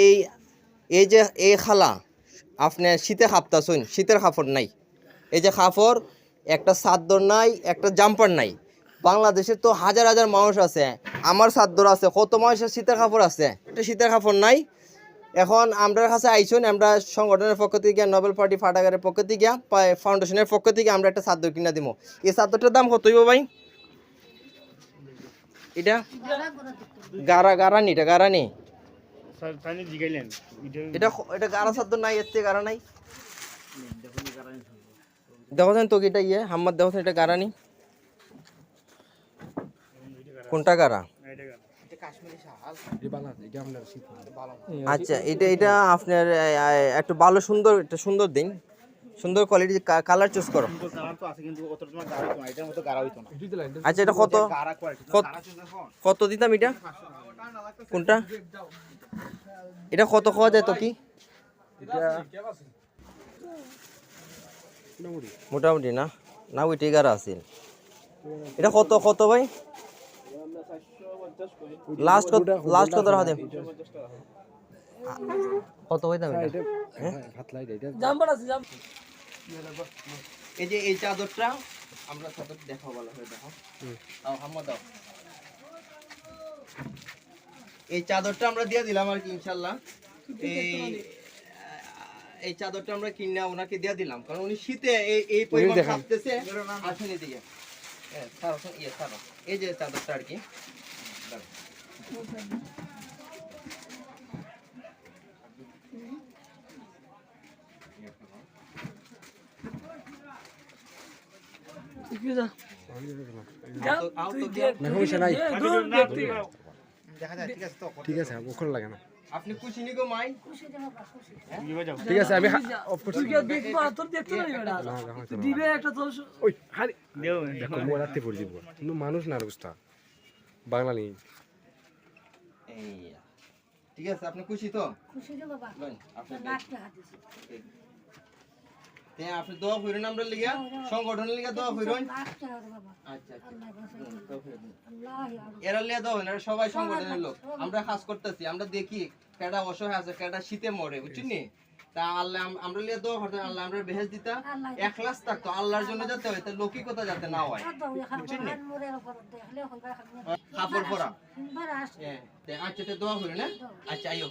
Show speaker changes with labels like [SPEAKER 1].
[SPEAKER 1] এই এই যে এই খালা আপনি শীতে খাপতাছুন, শীতের কাপড় নাই। এই যে কাপড় একটা চাদর নাই, একটা জাম্পার নাই। বাংলাদেশে তো হাজার হাজার মানুষ আছে, আমার চাদর আছে, কত মানুষের শীতের কাপড় আছে, একটা শীতের কাপড় নাই। এখন আমরা কাছে আইসুন, আমরা সংগঠনের পক্ষ থেকে, নোবেল পার্টি ফাটাগারের পক্ষ থেকে, ফাউন্ডেশনের পক্ষ থেকে আমরা একটা চাদর কিনা দিব। এই চাদরটার দাম কত হইব ভাই? এটা গারা গারা নি, এটা গারা নি, এটা এটা গারা চাদর নাই, এর থেকে গারা নাই। দেখছেন তো এটা ইয়ে হাম্মাদ, দেখছেন এটা গারা নি, কোনটা গারা? আচ্ছা, এটা এটা আপনার একটু ভালো সুন্দর, একটা সুন্দর দিন, সুন্দর কোয়ালিটি কালার চুজ করো। আচ্ছা, এটা কত কত দিতাম এটা? কোনটা এটা কত খাওয়া যায় তো কি? মোটামুটি না না, ওইটাই গারা আছে। এটা কত কত ভাই? লাস্ট লাস্ট কত রাখা দেন? কত ভাই দাম? এই যে এই চাদরটা আমরা চাদর দেখাও, ভালো করে দেখো, দাও। এই চাদরটা আমরা দিয়ে দিলাম আর কি, ইনশাল্লাহ। এই চাদরটা আমরা কিনে ওনাকে দিয়ে দিলাম, কারণ উনি শীতে এই পরিমাণ কাঁপতেছে। আসেন এদিকে, এই যে চাদরটা আর কি,
[SPEAKER 2] ঠিক আছে ওখানে লাগে না।
[SPEAKER 1] আপনি খুশি নি গো মাই?
[SPEAKER 2] ঠিক আছে আমি অফ করছি। ওই হারি দেখো মোরাতে পড়ে দিব, কিন্তু মানুষ না অবস্থা বাঙালি।
[SPEAKER 1] ঠিক আছে, আপনি খুশি তো?
[SPEAKER 3] খুশি রে বাবা,
[SPEAKER 1] আপনি
[SPEAKER 3] লাখটা হাত দিছি।
[SPEAKER 1] আপনি দোয়া করেন আমরা লিগা, সংগঠনের লিগা দোয়া করেন।
[SPEAKER 3] লাখটা রে বাবা।
[SPEAKER 1] আচ্ছা আচ্ছা,
[SPEAKER 3] আল্লাহ বাঁচাই। আল্লাহ
[SPEAKER 1] এরা লিয়া দোয়া, এরা সবাই সংগঠনের লোক। আমরা কাজ করতেছি, আমরা দেখি কেডা অসহায় আছে, কেডা শীতে মরে, বুঝছেন নি? তা আল্লাহ আমরা লিয়া দোয়া করতে, আল্লাহ আমরা বেহেশ দিতা, এখলাস থাকতো আল্লাহর জন্য যাতে হয়, তার লৌকিকতা যাতে না হয়, বুঝছেন নি? কাপড় পরা। আচ্ছা, দোয়া করেন। আচ্ছা আইও।